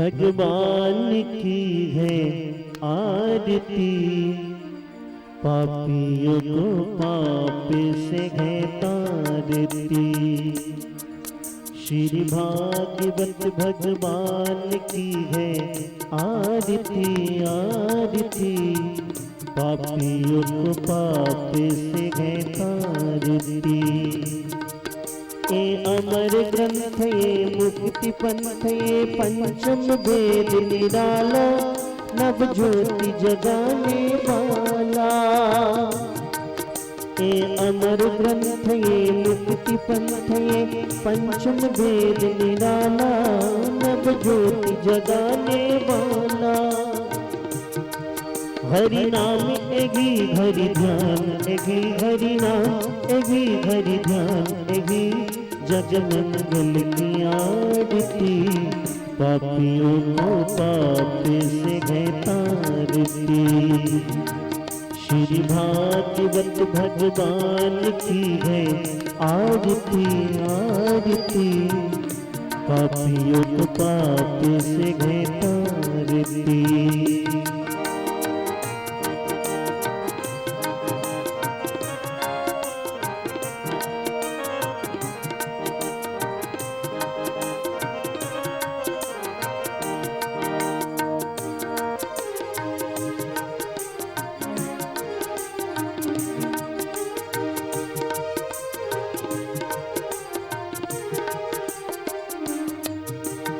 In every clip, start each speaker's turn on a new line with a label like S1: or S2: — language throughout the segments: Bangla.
S1: भगवान की है आरती, पापियों को पाप से है तारती। श्री भागवत भगवान की है आरती आरती, पापियों को पाप से है तारती। ये अमर ग्रंथ ये मुक्ति पंथ ये पंचम वेद निराला, नव ज्योति जगाने वाला। ये अमर ग्रंथ ये मुक्ति पंथ ये पंचम वेद निराला, नव ज्योति जगाने वाला। हरि नाम एगी हरि ध्यान एगी हरि नाम एगी हरि ध्यान एगी, जग मंगल की आरती, पापियों को पाप से है तारती। श्री भागवत भगवान की है आरती आरती, पापियों को पाप से है तारती।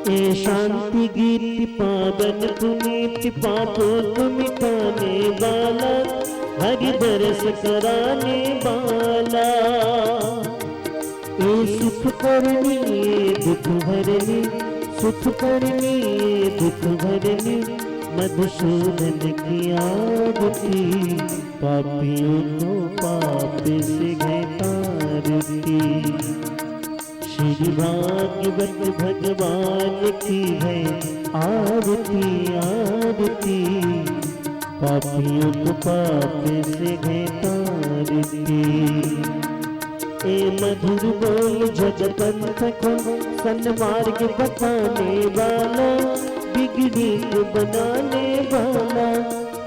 S1: ये शांति गीत पावन पुनीत पापों को मिटाने वाला, हरि दर्श कराने वाला। ये सुख करनी ये दुख हरनी, सुख करनी ये दुख हरनी, मधुसूदन की आरती, पापियों को पाप से है तारती। श्री भागवत भगवान की है आरती आरती, पापियों को पाप से है तारती। ए मधुर बोल जग पंथ को सन्मार्ग बताने वाला, बिगड़ी को बनाने वाला,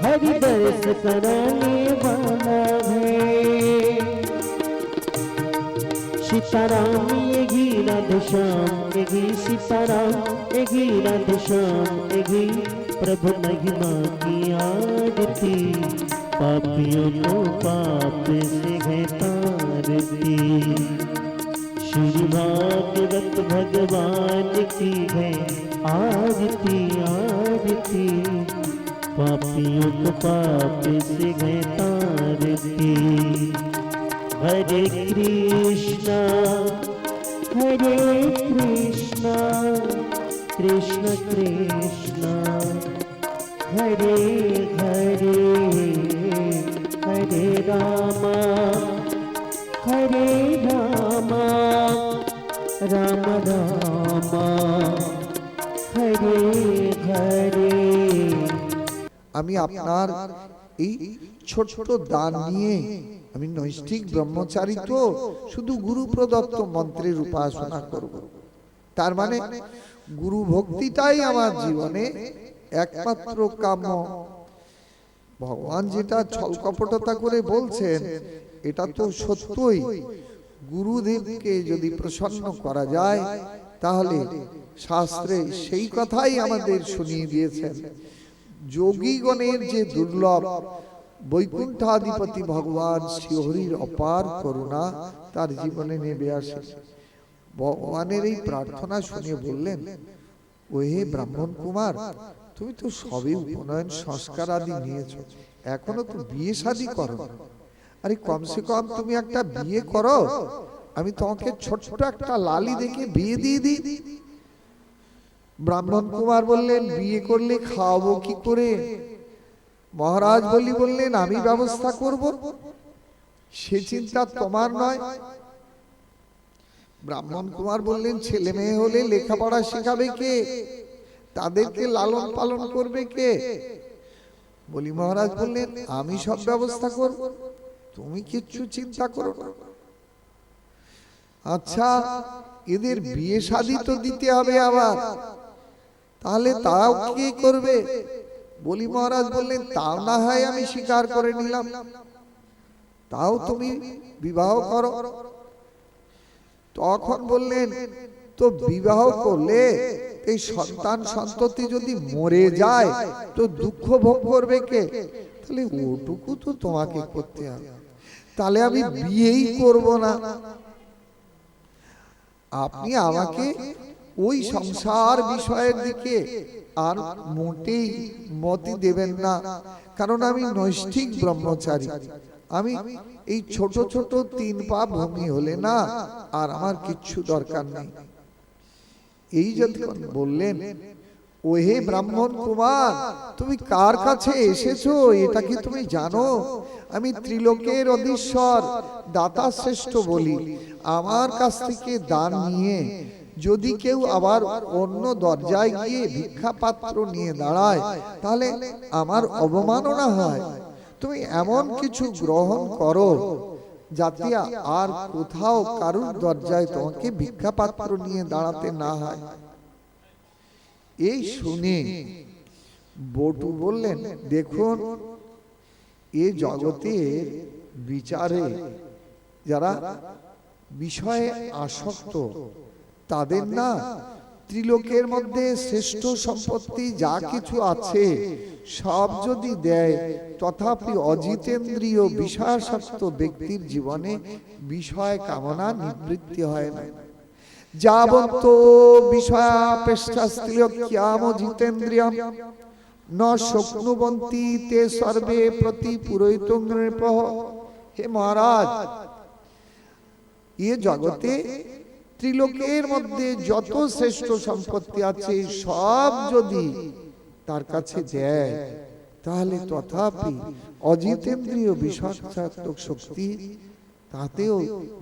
S1: हरि दर्श कराने वाला है। सीताराम एगी राधे श्याम एगी, सीताराम एगी राधे श्याम एगी, प्रभु महिमा की आरती, पापियों को पाप से है तारती। श्री भागवत भगवान की है आरती आरती, पापियों को पाप से है तारती। हरे कृष्णा कृष्ण कृष्ण हरे हरे, हरे रामा राम रामा हरे हरे।
S2: আমি আপনার এই ছোট ছোট দান নিয়ে, আমি নৈষ্ঠিক ব্রহ্মচারী তো শুধু গুরু প্রদত্ত মন্ত্রের উপাসনা করব। তার মানে গুরু ভক্তিটাই আমার জীবনে একমাত্র কাম্য। ভগবান যেটা ছলকপটতা করে বলছেন এটা তো সত্যই। গুরুদেবকে যদি প্রসন্ন করা যায় তাহলে শাস্ত্রে সেই কথাই আমাদের শুনিয়ে দিয়েছেন। যোগীগণের যে দুর্লভ বৈকুণ্ঠাধিপতি ভগবান শ্রীহরির অপার করুণা তার জীবনে নেমে আসে। ভগবানের এই প্রার্থনা শুনে বললেন, ও হে ব্রাহ্মণ কুমার, তুমি তো সবে উপনয়ন সংস্কার আদি নিয়েছ, এখনো তো বিয়ে শাদী করো। আরে কমসে কম তুমি একটা বিয়ে করো, আমি তোমাকে ছোট্ট একটা লালি দেখে বিয়ে দিয়ে দিই। ব্রাহ্মণ কুমার বললেন, বিয়ে করলে খাওয়াবো কি করে? মহারাজ বললেন, আমি ব্যবস্থা করব, সে চিন্তা তোমার নয়। ব্রাহ্মণ কুমার বললেন, ছেলে মেয়ে হলে লেখাপড়া শেখাবে কে? তাদেরকে লালন পালন করবে কে? বলি মহারাজ বললেন, আমি সব ব্যবস্থা করব, তুমি কিচ্ছু চিন্তা করো না। আচ্ছা, এদের বিয়ে শাদী তো দিতে হবে, আবার তাহলে তাও কি করবে? বলি মহারাজ বললেন, তাও না হয় আমি স্বীকার করে নিলাম, তাও তুমি বিবাহ করো। তখন বললেন, তো বিবাহ করলে এই সন্তান সন্ততি যদি মরে যায় তো দুঃখ ভোগ করবে কে? তাহলে ওটুকু তো তোমাকে করতে হবে, তাহলে আমি বিয়েই করব না। আপনি আমাকে ওই সংসার বিষয়ের দিকে আর মোটেই মতি দেবেন না, কারণ আমি নৈষ্ঠিক ব্রহ্মচারী। আমি এই ছোট ছোট 3 পা ভূমি হলে না আর আমার কিচ্ছু দরকার নেই। এই যখন বললেন, ও হে ব্রাহ্মণ কুমার, তুমি কার কাছে এসেছো এটা কি তুমি জানো? আমি ত্রিলোকের অধীশ্বর দাতা শ্রেষ্ঠ বলি। আমার কাছ থেকে দান নিয়ে যদি কেউ আবার অন্য দরজায় গিয়ে ভিক্ষা পাত্র নিয়ে দাঁড়ায় তাহলে আমার অবমাননা হয়। তুমি এমন কিছু গ্রহণ করো যাতে আর কোথাও কারুর দরজায় তোমাকে ভিক্ষা পাত্র নিয়ে দাঁড়াতে না হয়। এই শুনে বটু বললেন, দেখুন, এ জগতে বিচারে যারা বিষয়ে আসক্ত তাদের না ত্রিলোকের মধ্যে শ্রেষ্ঠ সম্পত্তি যা কিছু আছে সব যদি দেয়, তথাপি অজিতেন্দ্রিয় বিষয়াসক্ত ব্যক্তির জীবনে বিষয় কামনা নিবৃত্তি হয় না। যাবন্ত বিষয়াপেক্ষাস্ত্রিয়ক্যাম জিতেন্দ্রিয়ম ন শক্নুবন্তি তে সর্বে প্রতি পুরোহিতং নৃপঃ। হে মহারাজ, এ জগতে ত্রিলোকের মধ্যে যত শ্রেষ্ঠ সম্পত্তি আছে সব যদি তার কাছে দেয় তাহলে তথাপি অজিতেন্দ্রিয় বিষয়াসক্ত শক্তি তাতেও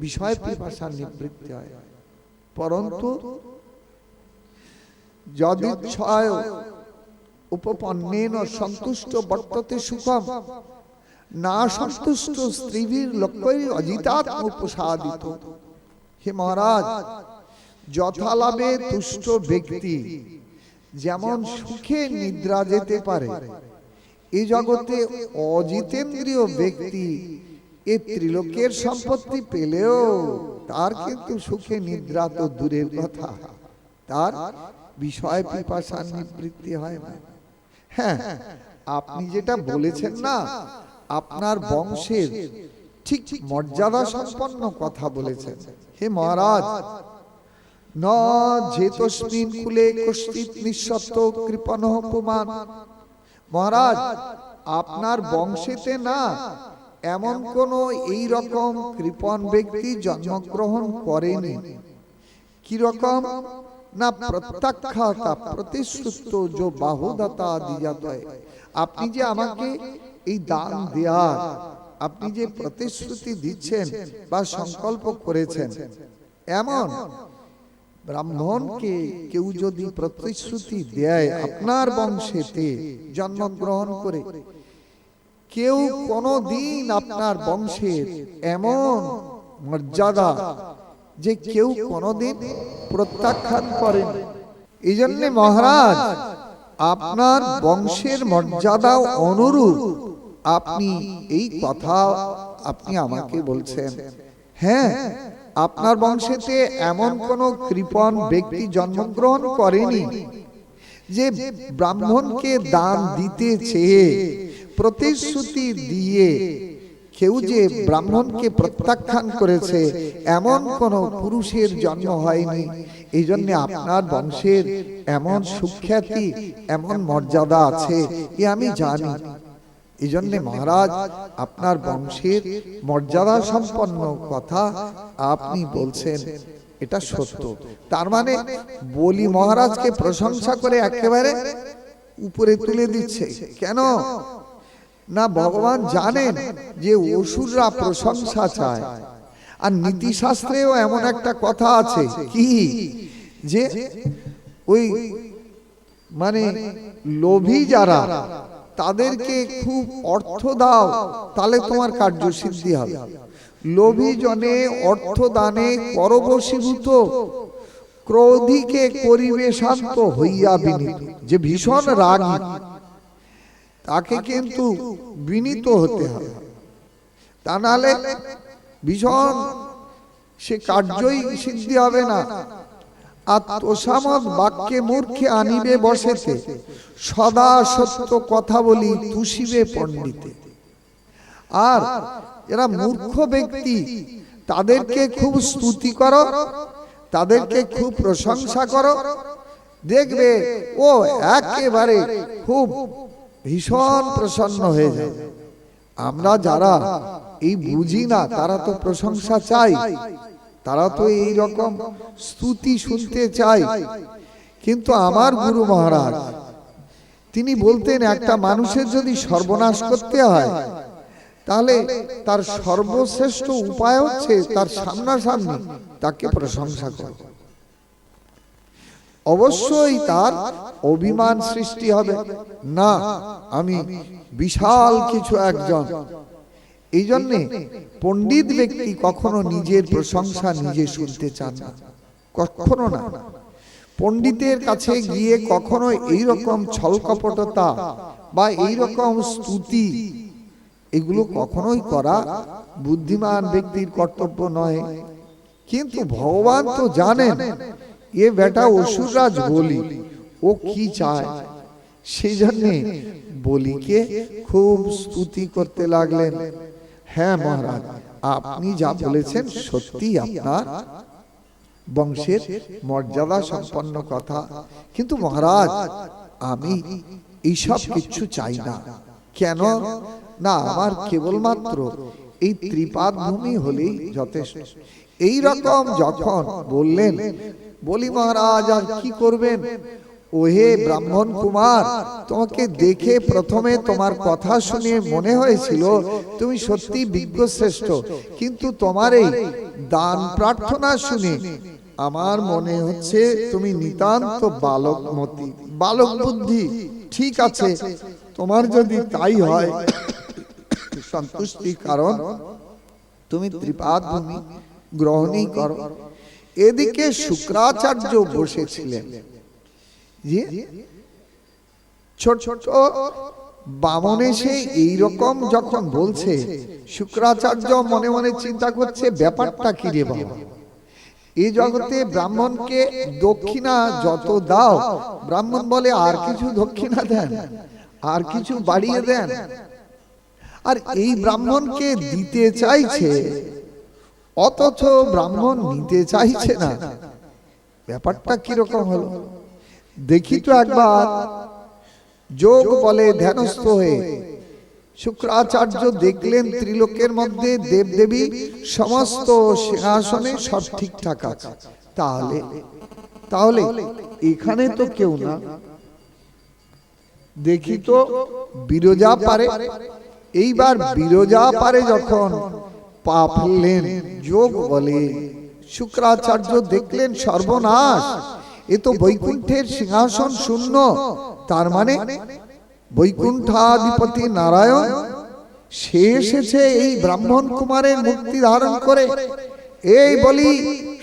S2: বিষয় পিপাসা নিবৃত্তি হয়। পরন্তু যদিচ্ছায় উপপন্নেন সন্তুষ্ট বর্ততে সুখম না সন্তুষ্ট স্ত্রীবীর লক্ষ্যই অজিতাত্ম উপসাদিত। হে মহারাজ, যথালাভে তুষ্ট ব্যক্তি যেমন সুখে নিদ্রা যেতে পারে, এই জগতে অজিতেন্দ্রিয় ব্যক্তি এ ত্রিলোকের সম্পত্তি পেলেও তার কিন্তু সুখে নিদ্রা তো দূরের কথা, তার বিষয় পিপাসা নিবৃত্তি হয় না। হ্যাঁ, আপনি যেটা বলেছেন না, আপনার বংশের ঠিক মর্যাদা সম্পন্ন কথা বলেছেন। হে মহারাজ, ন যেতস্মিন কুলে কশ্চিৎ নিঃসত্ব কৃপণঃ পুমান। মহারাজ, আপনার বংশেতে না এমন কোন এই রকম কৃপণ ব্যক্তি জন্মগ্রহণ করেনি। কি রকম না প্রত্যাখ্যাতা প্রতিশ্রুত जो বাহুদাতা দিয়াতয়। আপনি যে আমাকে এই দান দেয়ার আপনি যে প্রতিশ্রুতি দিচ্ছেন বা সংকল্প করেছেন, এমন ব্রাহ্মণকে কেউ যদি প্রতিশ্রুতি দেয় আপনার বংশেতে জন্মগ্রহণ করে, কেউ কোনদিন আপনার বংশের এমন মর্যাদা যে কেউ কোনদিন প্রত্যাখ্যান করেন। এই জন্য মহারাজ, আপনার বংশের মর্যাদা অনুরূপ আপনি এই কথা আপনি আমাকে বলছেন। হ্যাঁ, আপনার বংশেতে এমন কোন কৃপণ ব্যক্তি জন্মগ্রহণ করেনি যে ব্রাহ্মণকে দান দিতে চেয়ে প্রতিশ্রুতি দিয়ে কেউ যে ব্রাহ্মণকে প্রত্যাখ্যান করেছে এমন কোন পুরুষের জন্ম হয়নি। এই জন্য আপনার বংশের এমন সুখ্যাতি এমন মর্যাদা আছে এ আমি জানি। এই জন্য মহারাজ, আপনার বংশের মর্যাদা সম্পন্ন কথা আপনি বলছেন, এটা সত্য। তার মানে বলি মহারাজকে প্রশংসা করে একেবারে উপরে তুলে দিচ্ছে। কেন না, ভগবান জানেন যে অসুররা প্রশংসা চায়। আর নীতিশাস্ত্রেও এমন একটা কথা আছে কি, যে ওই মানে লোভী যারা তাদেরকে খুব অর্থ দাও তাহলে তোমার কার্য সিদ্ধি হবে। লোভী জনে অর্থ দানে করবশীভূত ক্রোধীকে করিবে শান্ত হইয়া বিনীত। যে ভীষণ রাগী তাকে কিন্তু বিনীত হতে হবে, তা নাহলে ভীষণ সে কার্যই সিদ্ধি হবে না। আর তোষামত বাক্যে মূর্খে আনিবে বসেতে, সদা সত্য কথা বলি তুষিবে পণ্ডিতে। আর এরা মূর্খ ব্যক্তি, তাদেরকে খুব স্তুতি করো, তাদেরকে খুব প্রশংসা করো, দেখবে ও একেবারে খুব ভীষণ প্রসন্ন হয়ে যায়। আমরা যারা এই বুঝি না, তারা তো প্রশংসা চাই, তারা তো এই রকম স্তুতি শুনতে চাই। কিন্তু আমার গুরু মহারাজ তিনি বলতেন, একটা মানুষের যদি সর্বনাশ করতে হয় তাহলে তার সর্বশ্রেষ্ঠ উপায় হচ্ছে তার সামনাসামনি তাকে প্রশংসা করা। অবশ্যই তার অভিমান সৃষ্টি হবে, না আমি বিশাল কিছু একজন। এই জন্যে পণ্ডিত ব্যক্তি কখনো নিজের প্রশংসা নিজে শুনতে চান না, কখনো না। পণ্ডিতের কাছে গিয়ে কখনো এইরকম ছলকপটতা বা এইরকম স্তুতি এগুলো কখনোই করা বুদ্ধিমান ব্যক্তির কর্তব্য নয়। কিন্তু ভগবান তো জানেন এ বেটা অসুররাজ বলি, ও কি চায়, সেই জন্যে বলিকে খুব স্তুতি করতে লাগলেন। হ্যাঁ মহারাজ, আপনি যা বলেছেন সত্যি আপনার বংশের মর্যাদা সম্পন্ন কথা, কিন্তু মহারাজ আমি এইসব কিছু চাই না। কেন না, আমার কেবলমাত্র এই ত্রিপাদ ভূমি হলেই যথেষ্ট। এই রকম যখন বললেন, বলি মহারাজ আর কি করবেন? ওহে ব্রাহ্মণ কুমার, তোমাকে দেখে প্রথমে তোমার কথা শুনে মনে হয়েছিল তুমি সত্যি বিজ্ঞ শ্রেষ্ঠ, কিন্তু তোমার এই দান প্রার্থনা শুনে আমার মনে হচ্ছে তুমি নিতান্ত বালকমতি, বালক বুদ্ধি। ঠিক আছে, তোমার যদি তাই হয় সন্তুষ্টি, কারণ তুমি ত্রিপাদ ভূমি গ্রহণই করো। এদিকে শুক্রাচার্য বসেছিলেন। ছোট ছোট বামন এসে এইরকম যখন বলছে, শুক্রাচার্য মনে মনে চিন্তা করছে ব্যাপারটা কি রে বাবা, এই জগতে ব্রাহ্মণকে দক্ষিণা যত দাও, ব্রাহ্মণ বলে আর কিছু দক্ষিণা দেন, আর কিছু বাড়িয়ে দেন। আর এই ব্রাহ্মণকে দিতে চাইছে, অথচ ব্রাহ্মণ নিতে চাইছে না। ব্যাপারটা কিরকম হলো দেখি তো একবার। যোগ বলে ধ্যানস্থ হয়ে শুক্রাচার্য দেখলেন ত্রিলোকের মধ্যে দেবদেবী সমস্ত সিংহাসনে সব ঠিকঠাক আছে। তাহলে এখানে তো কেউ না, দেখি তো বিরজা পারে। এইবার বিরজা পারে যখন পা ফেললেন, যোগ বলে শুক্রাচার্য দেখলেন সর্বনাশ, এ তো বৈকুণ্ঠের সিংহাসন শূন্য। তার মানে বৈকুণ্ঠাধিপতি নারায়ণ সে এসেছে এই ব্রাহ্মণ কুমারের মুক্তি ধারণ করে। এই বলি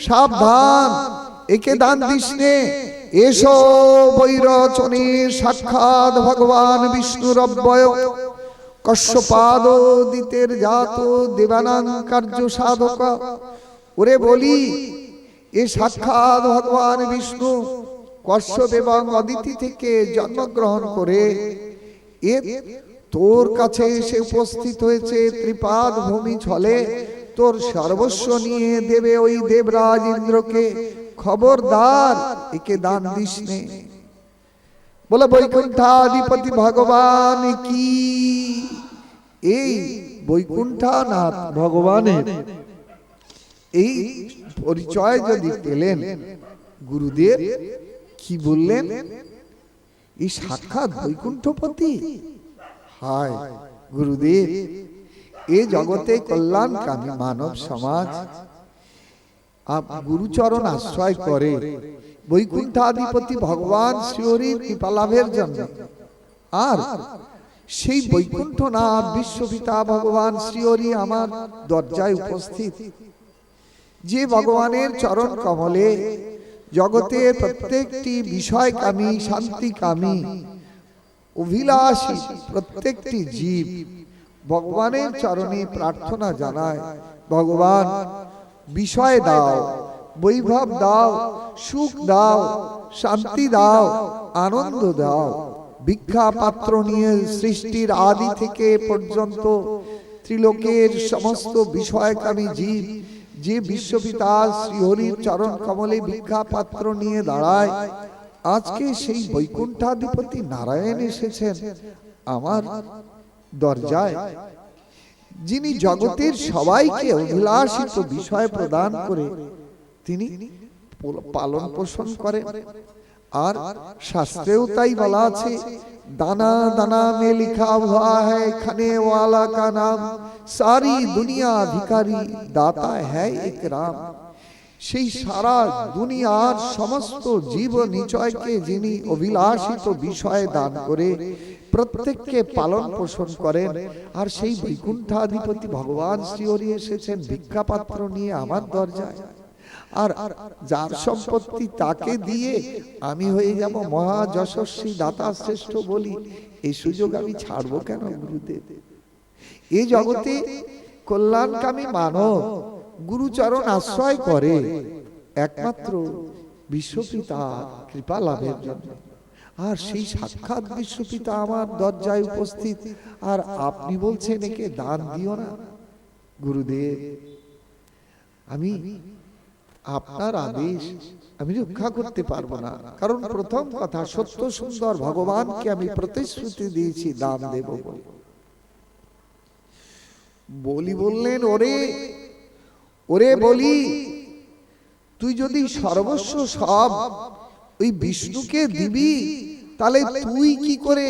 S2: সাবধান, একে দান দিসনে, এসো বৈরচনে সাক্ষাৎ ভগবান বিষ্ণুর অব্যয়, কশ্যপাদিতের জাত দেবানাং কার্য সাধক। ওরে বলি এ সাক্ষাৎ ভগবান বিষ্ণু কশ্যপ এবং অদিতি থেকে জন্মগ্রহণ করে এ তোর কাছে এসে উপস্থিত হয়েছে ত্রিপাদ ভূমি ছলে, তোর সর্বস্ব নিয়ে দেবে ওই দেবরাজ ইন্দ্রকে। খবরদার, একে দান দিস নে। বলে বৈকুণ্ঠাধিপতি ভগবান কি, এই বৈকুণ্ঠনাথ ভগবানের এই পরিচয় যদি পেলেন গুরুদেব, কি বললেন, এই সাক্ষাৎ বৈকুণ্ঠপতি। হায় গুরুদেব, এ জগতে কল্যাণকামী মানব সমাজ গুরুচরণ আশ্রয় করে বৈকুণ্ঠাধিপতি ভগবান শ্রীহরির কৃপা লাভের জন্য। আর সেই বৈকুণ্ঠনাথ বিশ্বপিতা ভগবান শ্রীহরি আমার দরজায় উপস্থিত। যে ভগবানের চরণ কমলে জগতের প্রত্যেকটি বিষয়কামী, শান্তিকামী, অভিলাষী প্রত্যেকটি জীব ভগবানের চরণে প্রার্থনা জানায়, ভগবান বিষয় দাও, বৈভব দাও, সুখ দাও, শান্তি দাও, আনন্দ দাও। ভিক্ষা পাত্র নিয়ে সৃষ্টির আদি থেকে পর্যন্ত ত্রিলোকের সমস্ত বিষয়কামী জীব যে বিশ্বপিতা শ্রীহরির চরণ কমলে ভিক্ষা পাত্র নিয়ে দাঁড়ায়, আজকে সেই বৈকুণ্ঠাধিপতি নারায়ণ এসেছেন আমার দরজায়, যিনি জগতের সবাইকে অভিলাষিত বিষয় প্রদান করে তিনি পালন পোষণ করেন। আর শাস্ত্রেও তাই বলা আছে, দানা দানা মে লিখা হুয়া হ্যায় খানে ওয়ালা কা নাম, সারি দুনিয়া ভিখারি দাতা হ্যায় এক রাম। সেই সারা দুনিয়ার সমস্ত জীব নিচয়কে যিনি অভিলাষিত বিষয় দান করে প্রত্যেককে পালন পোষণ করেন, আর সেই বৈকুণ্ঠাধিপতি ভগবান শ্রীহরি এসেছেন ভিক্ষা পাত্র নিয়ে আমার দরজায়। আর যার সম্পত্তি তাকে দিয়ে আমি হয়ে যাব মহা যশস্বী দাতা শ্রেষ্ঠ বলি, এই সুযোগ আমি ছাড়বো কেন গুরুদেব? এই জগতে কল্যাণকামী মানব গুরুচরণ আশ্রয় করে একমাত্র বিশ্বপিতা কৃপা লাভের জন্য। আর সেই সাক্ষাৎ বিশ্বপিতা আমার দরজায় উপস্থিত, আর আপনি বলছেন একে দান দিও না। গুরুদেব, আমি আপনার আদেশ আমি রক্ষা করতে পারবো না, কারণ প্রথম কথা সত্য সুন্দর ভগবানকে আমি প্রতিশ্রুতি দিয়েছি দান দেব বলে। বলি বললেন, ওরে ওরে বলি, তুই যদি সর্বস্ব সব ওই বিষ্ণুকে দিবি, তাহলে তুই কি করে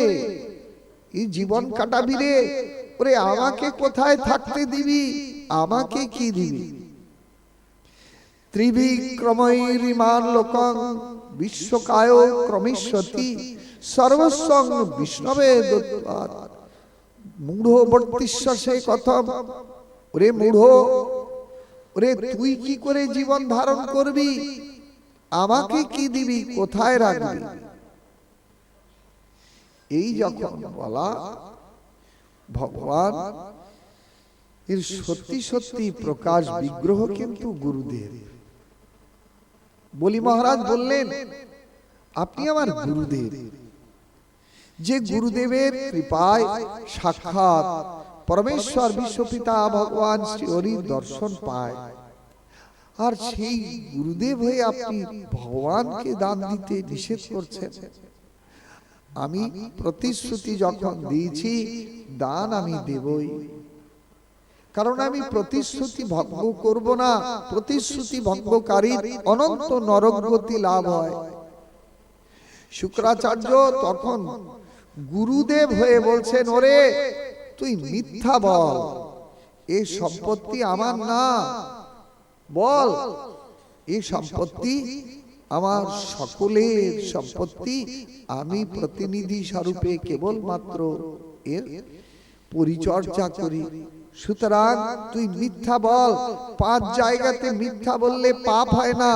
S2: এই জীবন কাটাবি রে? ওরে আমাকে কোথায় থাকতে দিবি? আমাকে কি দিবি? ত্রিবিক্রমৈরিমান লোকং বিশ্বকায় ক্রমিষ্যতি সর্বস্বং বিষ্ণবে দত্ত্বা মূঢ় বর্তিষ্যসে কথম। ওরে মূঢ়, ওরে তুই কি করে জীবন ধারণ করবি? আমাকে কি দিবি? কোথায় রাখবি? এই যখন বলা, ভগবান এর সত্যি সত্যি প্রকাশ বিগ্রহ কিন্তু গুরুদেব। বলি মহারাজ বললেন, আপনি আমার গুরুদেব, যে গুরুদেবের কৃপায় সাক্ষাৎ পরমেশ্বর বিশ্বপিতা ভগবান শ্রী হরির দর্শন পায়, আর সেই গুরুদেব হয়ে আপনি ভগবানকে দান দিতে নিষেধ করছেন। আমি প্রতিশ্রুতি যখন দিয়েছি, দান আমি দেবই, কারণ আমি প্রতিশ্রুতি ভঙ্গ করব না। প্রতিশ্রুতি ভঙ্গকারীর অনন্ত নরকগতি লাভ হয়। শুক্রাচার্য তখন গুরুদেব হয়ে বলছেন, ওরে তুই মিথ্যা বল, এই সম্পত্তি আমার না, বল এই সম্পত্তি আমার সকলের সম্পত্তি, আমি প্রতিনিধি স্বরূপে কেবলমাত্র এর পরিচর্যা করি। সুতরাং তুই মিথ্যা বল। 5 জায়গাতে মিথ্যা বললে পাপ হয় না।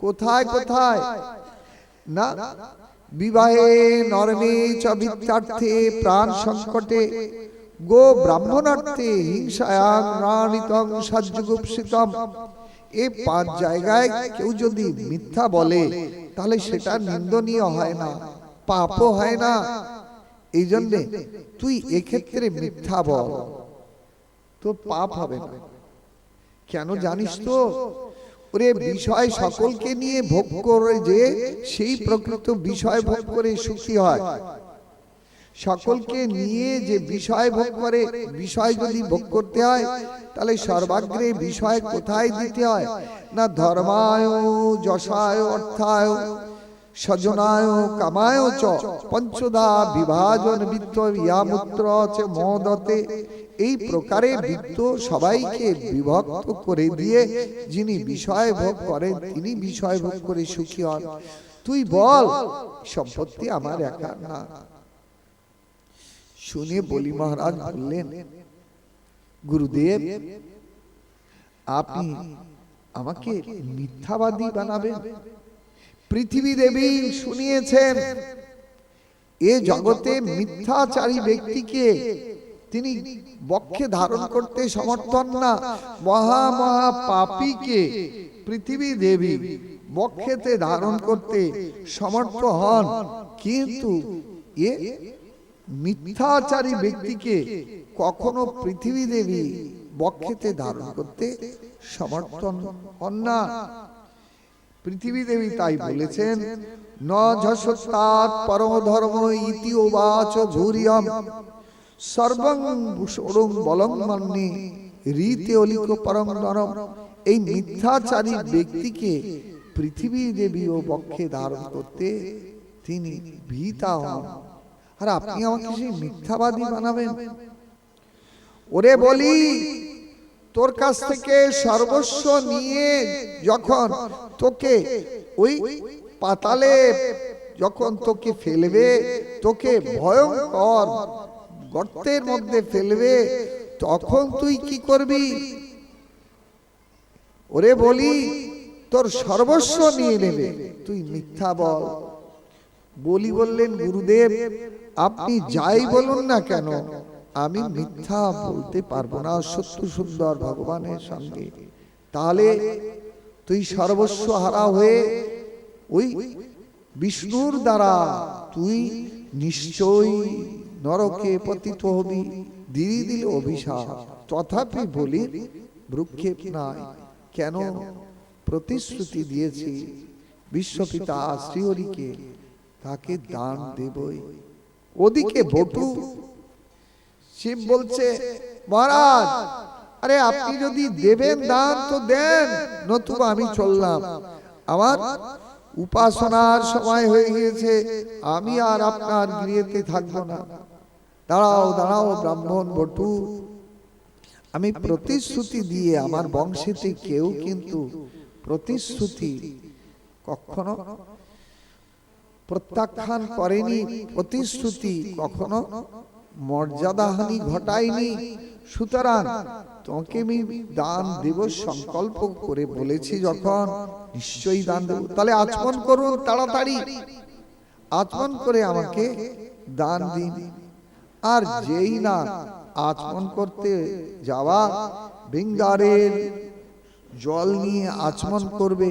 S2: কোথায় কোথায় না? বিবাহে, নরমে চ বিত্তার্থে, প্রাণ সংকটে, গো ব্রাহ্মণার্থে, হিংসায়াং রাণিতং সজ্জগুপ্সিতম। এই 5 জায়গায় কেউ যদি মিথ্যা বলে, তাহলে সেটা নিন্দনীয় হয় না, পাপও হয় না। এই জন্যে তুই এক্ষেত্রে মিথ্যা বল, তো পাপ হবে না। কেন জানিস তো? ওরে বিষয় সকলকে নিয়ে ভোগ করে যে সেই প্রকৃত বিষয় ভোগ করে সুখী হয়। সকলকে নিয়ে যে বিষয় ভোগ করে, বিষয় যদি ভোগ করতে হয়, তাহলে সর্বাগ্রে বিষয় কোথায় দিতে হয় না? ধর্মায়, যশায়, অর্থায়, সজনায়, কামায় চ পঞ্চদা বিভাজন বিত্ত ইয়ামূত্র চ মোদতে। এই প্রকারে বিত্ত সবাইকে বিভক্ত করে দিয়ে যিনি বিষয় ভোগ করেন, তিনি বিষয় ভোগ করে সুখী হন। তুই বল সম্পত্তি আমার একার না। শুনে বলি মহারাজ বললেন, গুরুদেব আপনি আমাকে মিথ্যাবাদী বানাবেন? পৃথিবী দেবী শুনিয়েছেন এ জগতে মিথ্যাচারী ব্যক্তিকে তিনি বক্ষে ধারণ করতে সমর্থন না। মহা মহা পাপীকে পৃথিবী দেবী বক্ষেতে ধারণ করতে সমর্থ হন, কিন্তু এ মিথ্যাচারী ব্যক্তিকে কখনো পৃথিবী দেবী বক্ষেতে ধারণ করতে সমর্থন হন না। পৃথিবী দেবী তাই বলেছেন, ন ঝসত্তাৎ পরম ধর্ম ইতি উবাচ ভূরিয়ম সর্বং ভূষণং বলং মন্যে রীতে অলিক পরম নরম। এই মিথ্যাচারী ব্যক্তিকে পৃথিবী দেবীও বক্ষে ধারণ করতে তিনি ভীতা হন। আর আপনি আমাকে সেই মিথ্যাবাদী বানাবেন? ওরে বলি, তোর কাছ থেকে সর্বস্ব নিয়ে যখন তোকে ওই পাতালে যখন তোকে ফেলবে, তোকে ভয়ঙ্কর গর্তের মধ্যে ফেলবে, তখন তুই কি করবি? ওরে বলি, তোর সর্বস্ব নিয়ে নেবে, তুই মিথ্যা বল। বলি বললেন, গুরুদেব আপনি যাই বলুন না কেন, আমি মিথ্যা বলতে পারবো না সত্য সুন্দর ভগবানের সঙ্গে। তাহলে তুই সর্বস্ব হারা হয়ে ওই বিষ্ণুর দ্বারা তুই নিশ্চয়ই নরকে পতিত হবি। দিয়ে দিল অভিশাপ। তথাপি বলি ভ্রুক্ষেপ নাই। কেন? প্রতিশ্রুতি দিয়েছি বিশ্বপিতা শ্রীহরিকে, তাকে দান দেবই। ওদিকে বটু শিব বলছে, মহারাজ আরে আপনি যদি দেবেন দান তো দেন, নতুবা আমি চললাম, আমার উপাসনার সময় হয়ে গিয়েছে, আমি আর আপনার গৃহেতে থাকবো না। দাঁড়াও দাঁড়াও ব্রাহ্মণ বটু, আমি প্রতিশ্রুতি দিয়ে, আমার বংশেতে কেউ কিন্তু প্রতিশ্রুতি কখনো প্রত্যাখ্যান করেনি, প্রতিশ্রুতি কখনো মর্যাদাহানি ঘটায়নি। সুতরাং তোমাকে আমি দান দেব সংকল্প করে বলেছি যখন, নিশ্চয়ই দান দেব। তাহলে আচমন করুন, তাড়াতাড়ি আচমন করে আমাকে দান দিন। আর যেই না আচমন করতে যাওয়া, ভিঙ্গারের জল নিয়ে আচমন করবে,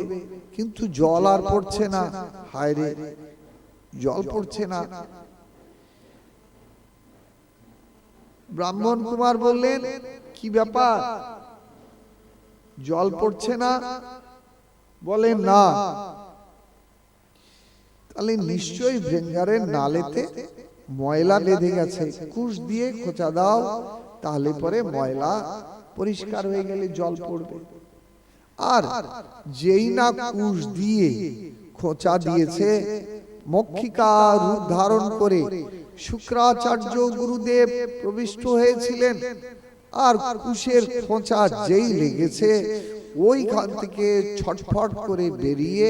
S2: কিন্তু জল আর পড়ছে না। হায় রে, জল পড়ছে না। ব্রাহ্মণ কুমার বললেন, কি ব্যাপার, জল পড়ছে না? বলেন না। তাহলে নিশ্চয়ই ভেঙ্গারের নালেতে ময়লা বেঁধে গেছে, কুশ দিয়ে খোঁচা দাও, তাহলে পরে ময়লা পরিষ্কার হয়ে গেলে জল পড়বে। আর যেই না কুশ দিয়ে খোঁচা দিয়েছে, মক্ষিকা রূপ ধারণ করে শুক্রাচার্য গুরুদেব প্রবিষ্ট হয়েছিলেন। আর কুশের খোঁচা যেই লেগেছে, ওইখান থেকে ছটফট করে বেরিয়ে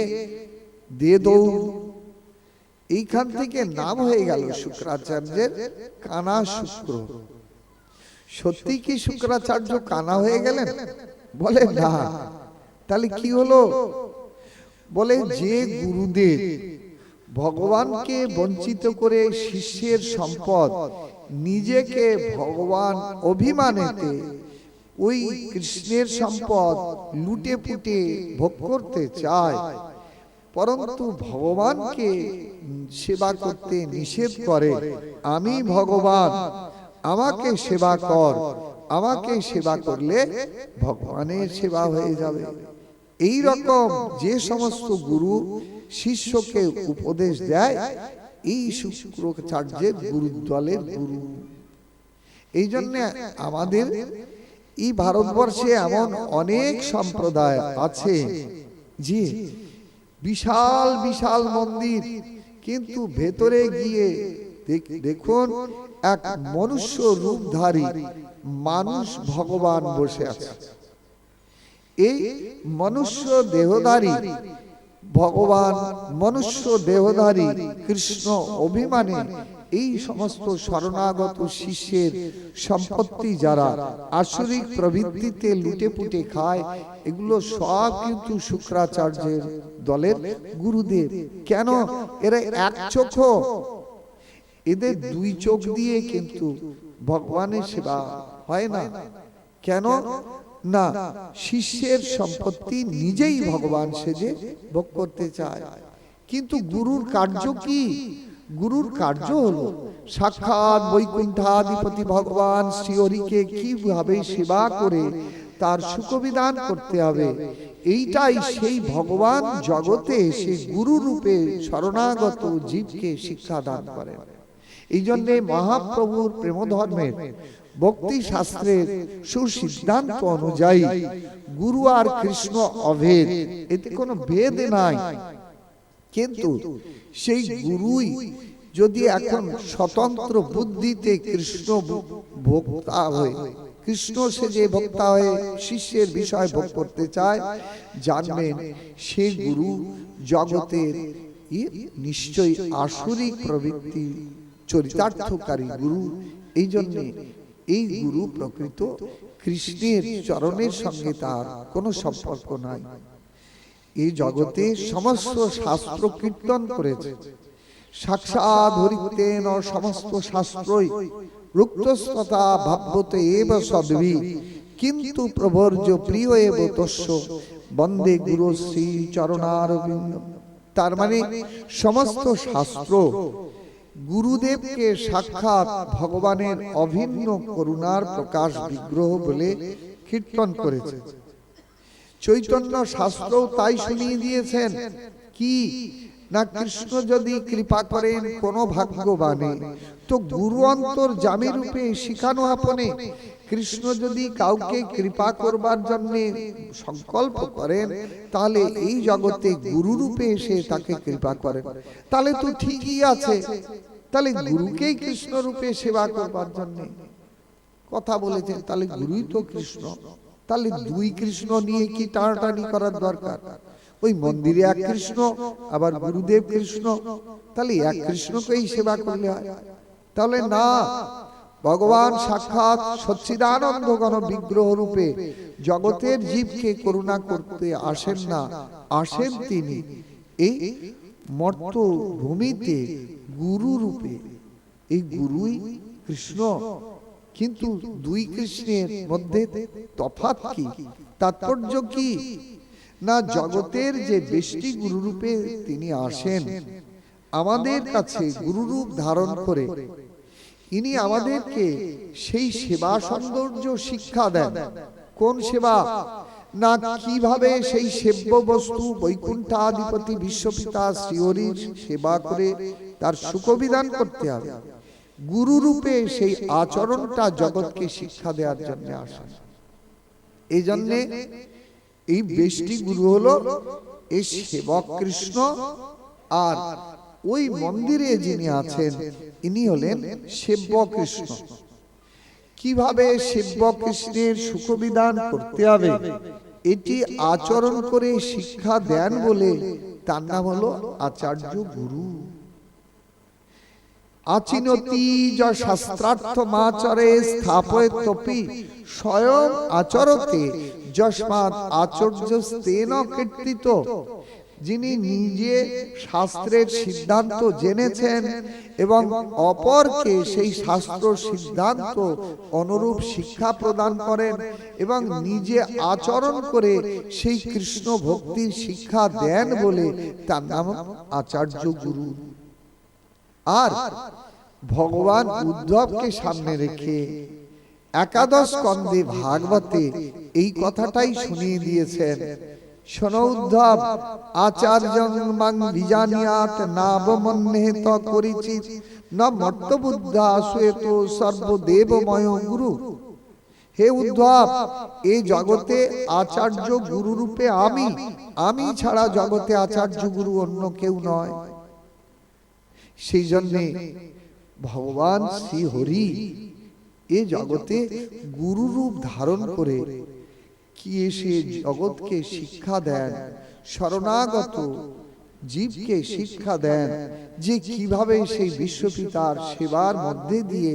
S2: দে দৌড়। এইখান থেকে নাম হয়ে গেল শুক্রাচার্যের কানা শুক্র। সত্যি কি শুক্রাচার্য কানা হয়ে গেলেন? বলে না। তাহলে কি হলো? বলে যে গুরুদেব ভগবানকে বঞ্চিত করে শিষ্যের সম্পদ নিজেকে ভগবান অভিমানেতে ওই কৃষ্ণের সম্পদ লুটে পুটে ভোগ করতে চায়, পরন্তু ভগবানকে সেবা করতে নিষেধ করে, আমি ভগবান, আমাকে সেবা কর, আমাকে সেবা করলে ভগবানের সেবা হয়ে যাবে। এই রকম যে সমস্ত গুরু শিষ্যকে উপদেশ দেয়, এই শুক্রাচার্যের গুরুদলের গুরু। এই জন্য আমাদের এই ভারতবর্ষে এমন অনেক সম্প্রদায় আছে যে বিশাল বিশাল মন্দির, কিন্তু ভেতরে গিয়ে দেখুন এক মনুষ্য রূপধারী মানুষ ভগবান বসে আছে। এই মনুষ্য দেহধারী ভগবান মনুষ্য দেহধারী কৃষ্ণ অভিমানে এই সমস্ত শরণাগত শিষ্যের সম্পত্তি যারা আসরিক প্রবৃত্তিতে লুটে পুটে খায়, এগুলো সব কিন্তু শুক্রাচার্যের দলের গুরুদেব। কেন? এরা এক চোখ, এদের দুই চোখ দিয়ে কিন্তু ভগবানের সেবা হয় না। কেন না? শিষ্যের সম্পত্তি নিজেই ভগবান সেজে ভোগ করতে চায়। কিন্তু গুরুর কার্য কি? গুরুর কার্য হলো সাক্ষাৎ বৈকুণ্ঠাধিপতি ভগবান শ্রীহরিকে কিভাবে সেবা করে তার সুখবিধান করতে হবে, এইটাই সেই ভগবান জগতে সেই গুরু রূপে শরণাগত জীবকে শিক্ষা দান করেন। এই জন্যে মহাপ্রভুর প্রেমধর্মের ভক্তি শাস্ত্রের সুসিদ্ধান্ত অনুযায়ী গুরু আর কৃষ্ণ অভেদ, এতে কোনো ভেদ নাই। কিন্তু সেই গুরুই যদি এখন স্বতন্ত্র বুদ্ধিতে কৃষ্ণ ভোক্তা হয়ে, কৃষ্ণ সে যে ভোক্তা হয়ে শিষ্যের বিষয় ভোগ করতে চায়, জানবেন সে গুরু জগতের নিশ্চয়ই আসরিক প্রবৃত্তি চরিতার্থকারী গুরু। এই জন্যে এই গুরু প্রকৃত কৃষ্ণের চরণের সঙ্গে তার কোনো সম্পর্ক নাই। এই জগতে সমস্ত শাস্ত্র কীর্তন করেছে, সাক্ষাৎ হরিতেন সমস্ত শাস্ত্রই রুক্তস্ততা ভাব্যতে এব সদ্ভি কিন্তু প্রভর্য প্রিয় এব তস্য বন্দে গুরু শ্রী চরণারবিন্দ। তার মানে সমস্ত শাস্ত্র গুরুদেবকে সাক্ষাৎ ভগবানের অভিন্ন করুণার প্রকাশ বিগ্রহ বলে কীর্তন করেছে। চৈতন্য শাস্ত্র তাই শুনিয়ে দিয়েছেন কি না, কৃষ্ণ যদি কৃপা করেন কোন ভাগ্যবানে, তো গুরু অন্তর জামি রূপে শিখানো আপনে। কৃষ্ণ যদি কাউকে কৃপা করবার জন্য সংকল্প করেন, তাহলে এই জগতে গুরু রূপে এসে তাকে কৃপা করেন। তাহলে তো ঠিকই আছে, তাহলে গুরুকেই কৃষ্ণ রূপে সেবা করবার জন্য কথা বলেছেন, তাহলে গুরুই তো কৃষ্ণ। তাহলে দুই কৃষ্ণ নিয়ে কি টানাটানি করার দরকার? ওই মন্দিরে এক কৃষ্ণ, আবার গুরুদেব কৃষ্ণ, তাহলে এক কৃষ্ণকেই সেবা করলে হয়? তাহলে না, ভগবান সাক্ষাৎ সচ্চিদানন্দ ঘন বিগ্রহ রূপে জগতের জীবকে করুণা করতে আসেন না, আসেন তিনি এই মর্ত ভূমিতে গুরু রূপে। এই গুরুই কৃষ্ণ। কিন্তু দুই কৃষ্ণের মধ্যে তফাৎ কি, তাৎপর্য কি না, জগতের যে বেষ্টি গুরু রূপে তিনি আসেন আমাদের কাছে গুরুরূপ ধারণ করে, ইনি আমাদেরকে সেই সেবা সৌন্দর্য শিক্ষা দেন। কোন সেবা না, কিভাবে সেই সেব্য বস্তু বৈকুণ্ঠাধিপতি বিশ্বপিতা শ্রীহরির সেবা করে তার সুখবিধান করতে হবে। গুরু রূপে সেই আচরণটা জগৎকে শিক্ষা দেওয়ার জন্য আসেন। এই জন্যে এই বেষ্টি গুরু হলো এই সেবক কৃষ্ণ, আর ওই মন্দিরে যিনি আছেন ইনি হলেন সেব্য কৃষ্ণ। কিভাবে সেব্য কৃষ্ণের সুখবিধান করতে হবে এটি আচরণ করে শিক্ষা দেন বলে তার নাম হলো আচার্য গুরু। আচিনতি য শাস্ত্রার্থ মাচরে স্থাপয়ত্যপি স্বয়ং আচরতে যস্মাৎ আচার্যস্তেন কীর্তিত। যিনি নিজে শাস্ত্রের সিদ্ধান্ত জেনেছেন এবং অপরকে সেই শাস্ত্র সিদ্ধান্ত অনুরূপ শিক্ষা প্রদান করেন এবং নিজে আচরণ করে সেই কৃষ্ণ ভক্তির শিক্ষা দেন বলে তার নাম আচার্য গুরু। আর ভগবান উদ্ধবকে সামনে রেখে একাদশ স্কন্ধে ভাগবতে এই কথাটাই শুনিয়ে দিয়েছেন। শোনো উদ্ধব, আচার্যং মাং বিজানিয়াত নাবমন্যেত করিচিত না মর্তবুদ্ধা শ্বেত সর্বদেবময় গুরু। হে উদ্ধব, এই জগতে আচার্য গুরু রূপে আমি ছাড়া জগতে আচার্য গুরু অন্য কেউ নয়। সেই জন্যে ভগবান শ্রী হরি এ জগতে গুরু রূপ ধারণ করে কি এসে জগৎকে শিক্ষা দেন, শরণাগত জীবকে শিক্ষা দেন যে কিভাবে সেই বিশ্বপিতার সেবার মধ্যে দিয়ে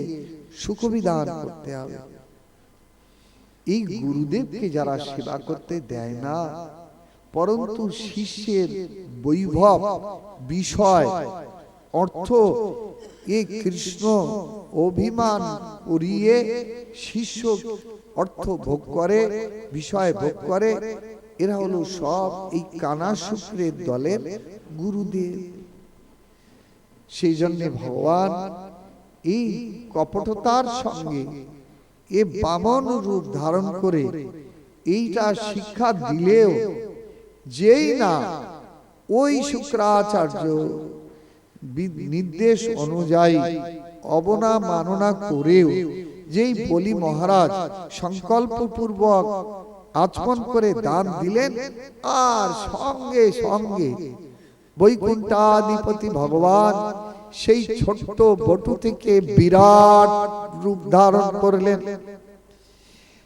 S2: সুখবিধান করতে হবে। এই গুরুদেবকে যারা সেবা করতে দেয় না, পরন্তু শিষ্যের বৈভব, বিষয়, অর্থ এ কৃষ্ণ অভিমান করিয়ে শিষ্য অর্থ ভোগ করে, বিষয় ভোগ করে, এরা হলো সব এই কানা শুক্রের দলের গুরুদেব। সেই জন্য ভগবান এই কপটতার সঙ্গে এ বামন রূপ ধারণ করে এইটা শিক্ষা দিলেও যেই না ওই শুক্রাচার্য নির্দেশ অনুযায়ী অবনা মাননা করেও যেই বলি মহারাজ সংকল্পপূর্বক আচমন করে দান দিলেন, আর সঙ্গে সঙ্গে বৈকুণ্ঠাধিপতি ভগবান সেই ছোট্ট বটু থেকে বিরাট রূপ ধারণ করলেন।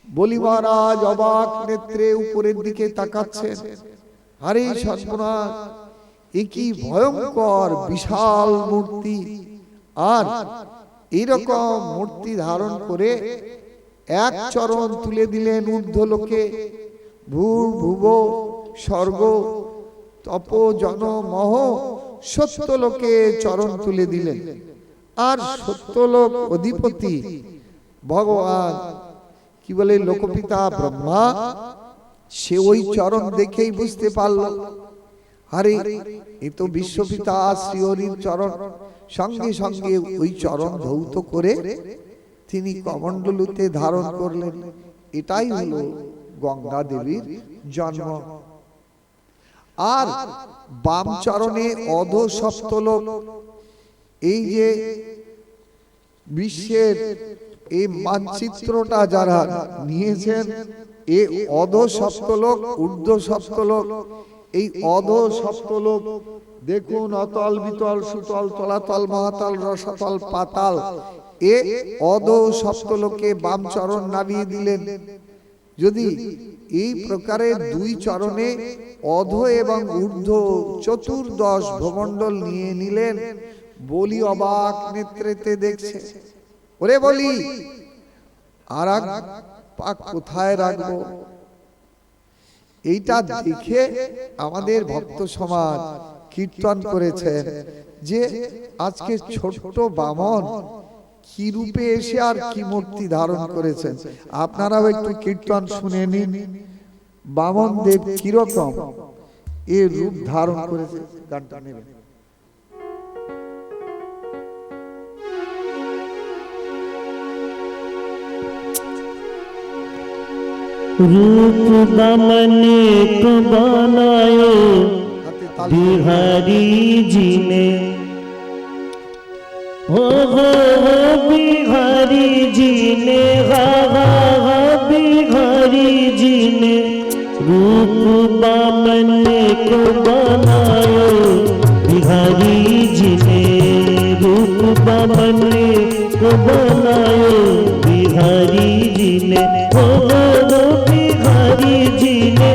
S2: বলি মহারাজ অবাক নেত্রে উপরের দিকে তাকাচ্ছেন, আরে সর্বনাশ, এ কি ভয়ঙ্কর বিশাল মূর্তি! আর এইরকম মূর্তি ধারণ করে এক চরণ তুলে দিলেন ঊর্ধ্বলোকে, ভূর্ভুব স্বর্গ তপ জন মহ সত্যলোকে চরণ তুলে দিলেন। আর সত্যলোক অধিপতি ভগবান কি বলে লোকপিতা ব্রহ্মা, সে ওই চরণ দেখেই বুঝতে পারল, আরে এ তো বিশ্বপিতা শ্রীহরির চরণ। সঙ্গে সঙ্গে ওই চরণ ধৌত করে তিনি কমণ্ডলুতে ধারণ করলেন। এটাই হলো গঙ্গা দেবীর জন্ম। আর বাম চরণে অধ সপ্তলোক, এই যে বিশ্বের এই মানচিত্রটা যারা নিয়েছেন, এ অধ সপ্তলোক, ঊর্ধ্ব সপ্তলোক, এই অধ সপ্তলোক দেখুন, অতল বিতল সুতল তলাতল মহাতল রসাতল পাতাল, এ অধ সপ্তলোকে বাম চরণ নামিয়ে দিলেন। যদি এই প্রকারে দুই চরণে অধ এবং ঊর্ধ্ব চতুর্দশ ভূমণ্ডল নিয়ে নিলেন। বলি অবাক নেত্রেতে দেখছে, ওরে বলি আর পাক কোথায় রাখবো? এইটা দেখে আমাদের ভক্ত সমাজ কীর্তন করেছেন যে আজকে ছোট্ট বামন কি রূপে এসে আর কি মূর্তি ধারণ করেছেন। আপনারাও একটু কীর্তন শুনে নিন, বামন দেব কিরকম এ রূপ ধারণ করেছে। গানটা নেবেন।
S1: रूप बामन को बनायो बिहारी जी ने, हो बिहारी जी ने, हा बिहारी जी ने रूप बामन को बनायो बिहारी जी ने, रूप बामन को बनायो बिहारी जी ने, हो बिहारी जी ने,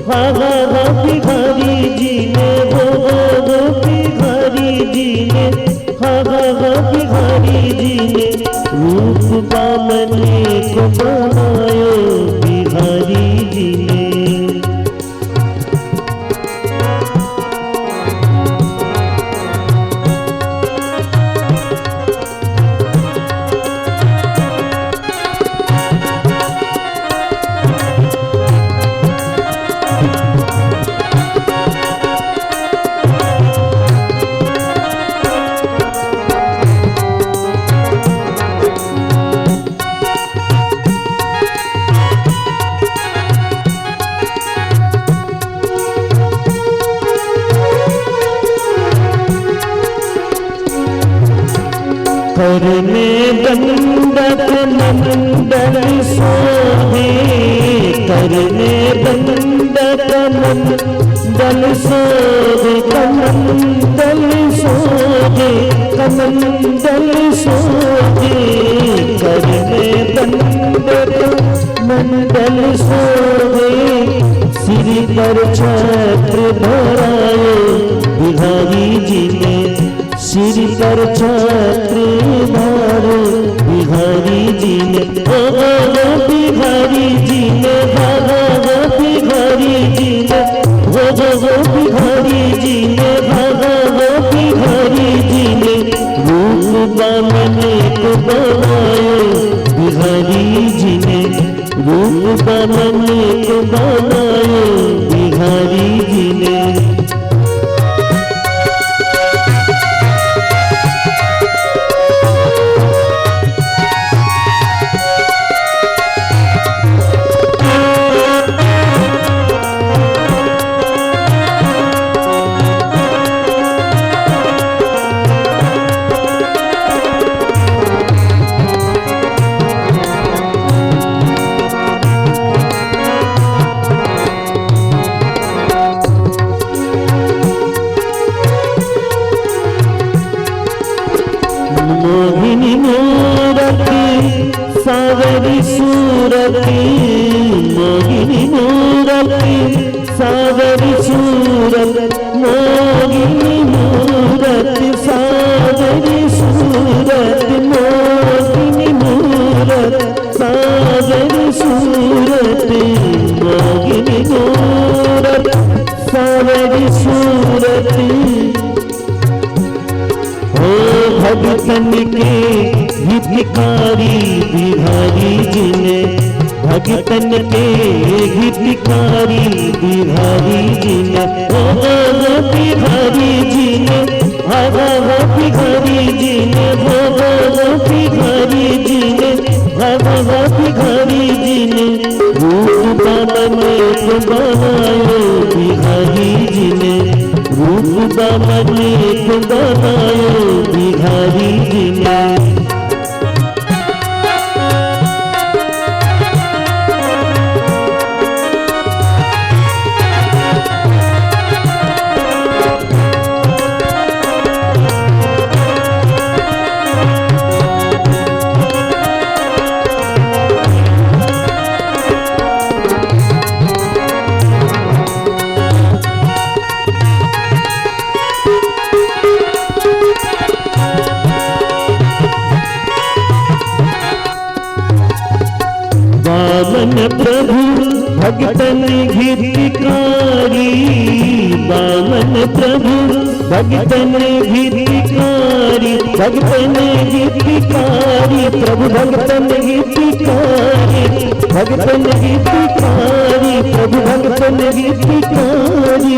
S1: हा बिहारी जी ने, हो बिहारी जी ने, हा बिहारी जी ने रूप बामन को बनायो बिहारी जी ने। करने बंदक मंडल सोहे, करने बंदक मंडल सोहे, कमंडल सोहे, कमंडल सोहे, करने बंदक मंडल सोहे सिर पर छत्र धराए बिहारी जी ने सिर पर छत्र धरे बिहारी जी ने बिहारी जी ने बिहारी जी ने बिहारी जी ने बिहारी जी ने रूप बामने को बनाए बिहारी जी ने रूप बामने को बनाए बिहारी जी ने मोहिनी मूरति सावरी सूरति मोहिनी मूरति सावरी सूरत मोहिनी मूरति सावरी सूरत मोहिनी मूरत सावरी सूरत मोहिनी मूरत सावरी सूरत भगतन के हितकारी बिहारी जी ने भगतन के हितकारी बिहारी जी ने बिहारी जी ने बिहारी जी ने बिहारी जी ने बिहारी जी ने रूप बामने को बनाए बिहारी जी ने रूप बामने को बनाए बिहारी जी ने बामन प्रभु भगतन हितकारी बामन प्रभु भगतन हितकारी भगतन हितकारी प्रभु भगतन हितकारी भगतन हितकारी प्रभु भगतन हितकारी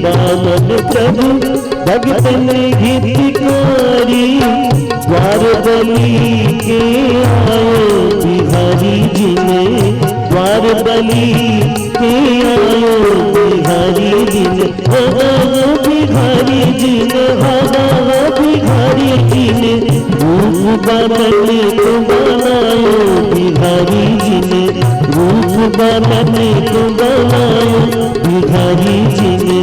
S1: बामन प्रभु भगतन हितकारी द्वार बलि के आए बिहारी जी ने द्वार बलि के आए बिहारी जी ने बिहारी जी ने बिहारी जी ने रूप बामने को बनाए बिहारी जी ने रूप बामने को बनाए बिहारी जी ने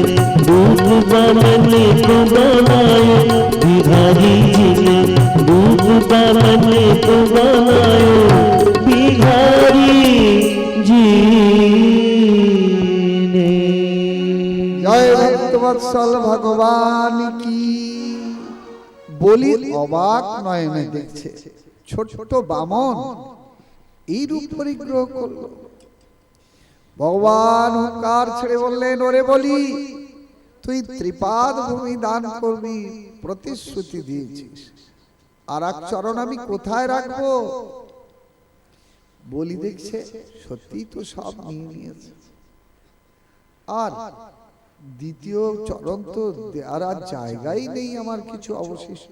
S1: रूप बामने को बनाए बिहारी जी ने रूप बामने को बनाए बिहारी जी ने।
S2: जय भक्तवत्सल भगवान की। বলি অবাক নয়নে দেখছে ছোট ছোট বামন এই রূপ পরিগ্রহ করলো। ভগবান হুঙ্কার ছেড়ে বললেন, ওরে বলি তুই ত্রিপাদ ভূমি দান করবি প্রতিশ্রুতি দিয়েছিস, আর এক চরণ আমি কোথায় রাখবো? বলি দেখছে সত্যি তো সব নিয়ে নিয়েছে, আর দ্বিতীয় চরণ তো দেওয়ার আর জায়গাই নেই আমার কিছু অবশিষ্ট।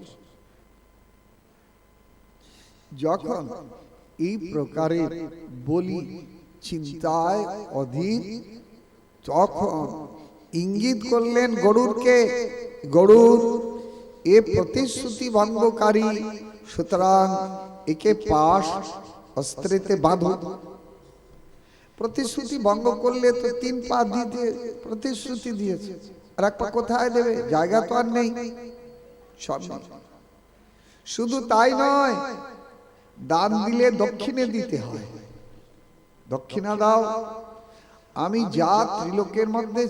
S2: যখন এই প্রকারে বলি চিন্তায় অধীর, তখন ইঙ্গিত করলেন গরুরকে, গরুর এ প্রতিশ্রুতি ভঙ্গকারী, সুতরাং একে পাশ অস্ত্রেতে বাঁধো। প্রতিশ্রুতি ভঙ্গ করলে তো 3 পা দিতে প্রতিশ্রুতি দিয়েছে, আর এক পা কোথায় দেবে? জায়গা তো আর নেই। সব শুধু তাই নয়, দান দিলে দক্ষিণে দিতে হয়। দক্ষিণা দাও। আমি যা ত্রিলোকের মধ্যে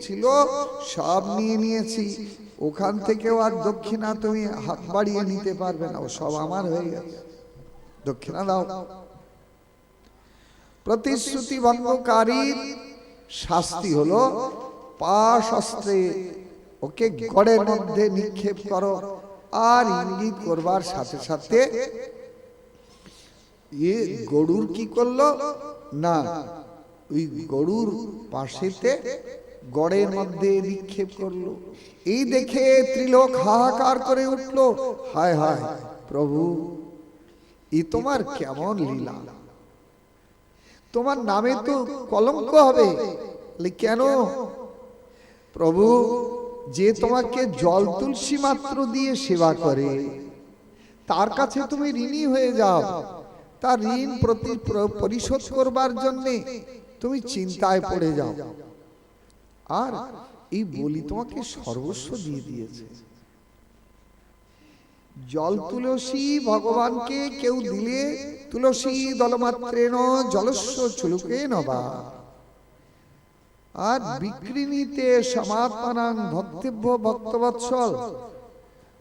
S2: ছিল সব নিয়ে নিয়েছি, ওখান থেকেও আর দক্ষিণা তুমি হাত বাড়িয়ে নিতে পারবে না, ও সব আমার হয়ে গেছে, দক্ষিণা দাও। প্রতিশ্রুতি ভঙ্গকারীর শাস্তি হলো পাশ অস্ত্রে ওকে গড়ের মধ্যে নিক্ষেপ করো। আর ইঙ্গিত করবার সাথে সাথে গরুর কি করলো না, ওই গরুর পাশেতে গড়ের মধ্যে নিক্ষেপ করলো। এই দেখে ত্রিলোক হাহাকার করে উঠলো, হায় হায় প্রভু, এ তোমার কেমন লীলা, তোমার নামে তো কলঙ্ক হবে। কেন? প্রভু, যে তোমাকে জল তুলসী মাত্র দিয়ে সেবা করে তার কাছে তুমি ঋণী হয়ে যাও, তার ঋণ পরিশোধ করবার জন্য তুমি চিন্তায় পড়ে যাও। আর এই বলি তোমাকে সর্বস্ব দিয়ে দিয়েছে। জল তুলসী ভগবানকে কেউ দিলে তুলসী দলমাত্রেণ জলস্য চুলুকেন বা, আর বিক্রিণীতে সমাত্মানাং ভক্তিভ্য ভক্তবৎসল,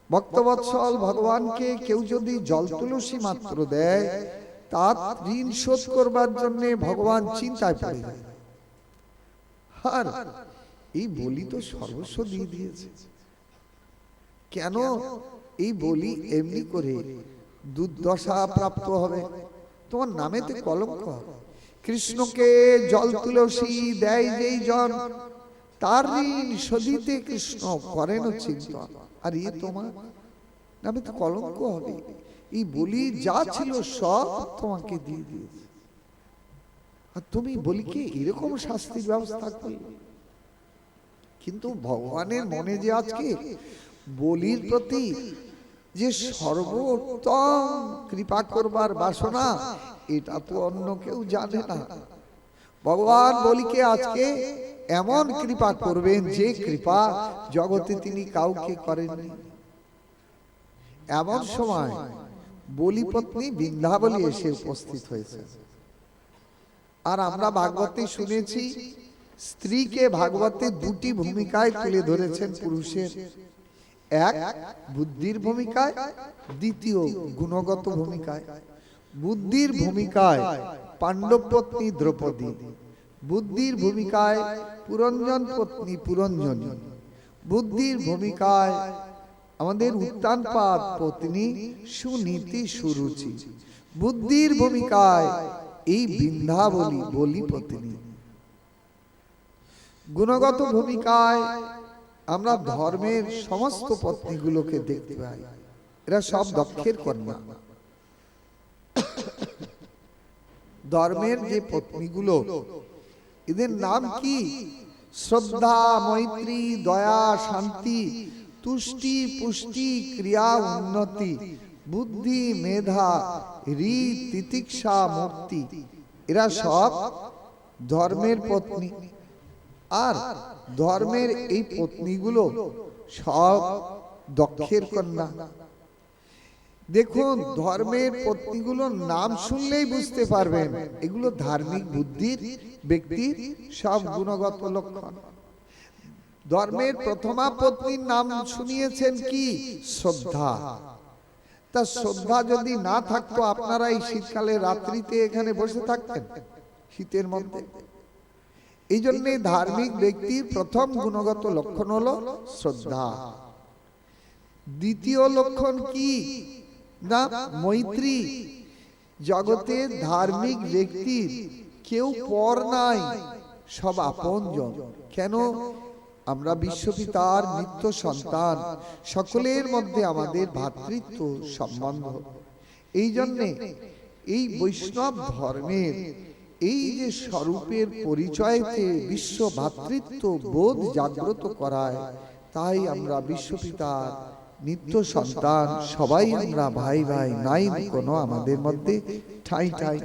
S2: ভক্তবৎসল ভগবানকে কেউ যদি জল তুলসী মাত্র দেয় তার ঋণ শোধ করবার জন্য ভগবান চিন্তায় পড়ে যায়। আর এই বলি তো সর্বস্ব দিয়ে দিয়েছে। কেন? এই বলি এমনি করে দুর্দশা প্রাপ্ত হবে, তোমার নামে তো কলঙ্ক হবে। কৃষ্ণকে জল তুলসী দেয় যেই জন, তার ঋণ শোধিতে কৃষ্ণ করেন চিন্তন, আর এ তোমার নামে তো কলঙ্ক হবে। এই বলি যা ছিল সব তোমাকে দিয়ে দিয়েছে, আর তুমি বলিকে এরকম শাস্তির ব্যবস্থা করলে। কিন্তু ভগবানের মনে যে আজকে বলির প্রতি যে সর্বোত্তম কৃপা করবার বাসনা, এটা তো অন্য কেউ জানে না। ভগবান বলিকে আজকে এমন কৃপা করবেন যে কৃপা জগতে তিনি কাউকে করেননি। এমন সময় বলি পত্নী বৃন্দাবলী এসে উপস্থিত হয়েছে। আর আমরা ভাগবতে শুনেছি স্ত্রীকে ভাগবতে দুটি ভূমিকায় তুলে ধরেছেন পুরুষের, এক বুদ্ধির ভূমিকায়, দ্বিতীয় গুণগত ভূমিকায়। বুদ্ধির ভূমিকায় পাণ্ডব পত্নী দ্রৌপদী, বুদ্ধির ভূমিকায় পুরঞ্জন পত্নী পুরঞ্জনী, বুদ্ধির ভূমিকায় আমাদের উত্তানপাদ পত্নী সুনীতি সুরুচি, বুদ্ধির ভূমিকায় এই বৃন্দাবলী বলি পত্নী। গুণগত ভূমিকায় আমরা ধর্মের সমস্ত পত্নীগুলোকে দেখতে পাই, এরা সব দক্ষের কন্যা। ধর্মের যে পত্নীগুলো, এদের নাম কি? শ্রদ্ধা, মৈত্রী, দয়া, শান্তি, তুষ্টি, পুষ্টি, ক্রিয়া, উন্নতি, বুদ্ধি, মেধা, হৃদ, তিতিক্ষা, মূর্তি, এরা সব ধর্মের পত্নী। আর ধর্মের এই পত্নীগুলো সব দক্ষের কন্যা। দেখুন, ধর্মের পত্নীগুলোর নাম শুনলেই বুঝতে পারবেন এগুলো ধার্মিক বুদ্ধির ব্যক্তির সব গুণগত লক্ষণ। ধর্মের প্রথমা পত্নীর নাম শুনিয়েছেন কি? শ্রদ্ধা। তা শ্রদ্ধা যদি না থাকতো আপনারা এই শীতকালে রাত্রিতে এখানে বসে থাকতেন শীতের মধ্যে? এই জন্য ধার্মিক ব্যক্তির প্রথম গুণগত লক্ষণ হলো শ্রদ্ধা। দ্বিতীয় লক্ষণ কি না? মৈত্রী। জগতে ধার্মিক ব্যক্তির কেউ পর নাই, সব আপনজন। কেন? আমরা বিশ্বপিতার নিত্য সন্তান, সকলের মধ্যে আমাদের ভ্রাতৃত্ব সম্বন্ধ। এই জন্যে এই বৈষ্ণব ধর্মের এই যে স্বরূপের পরিচয়তে বিশ্ব ভ্রাতৃত্ব বোধ জাগ্রত করায়, তাই আমরা বিশ্বপিতার নিত্য সন্তান, সবাই আমরা ভাই ভাই, নাই কোনো আমাদের মধ্যে ঠাঁই ঠাঁই।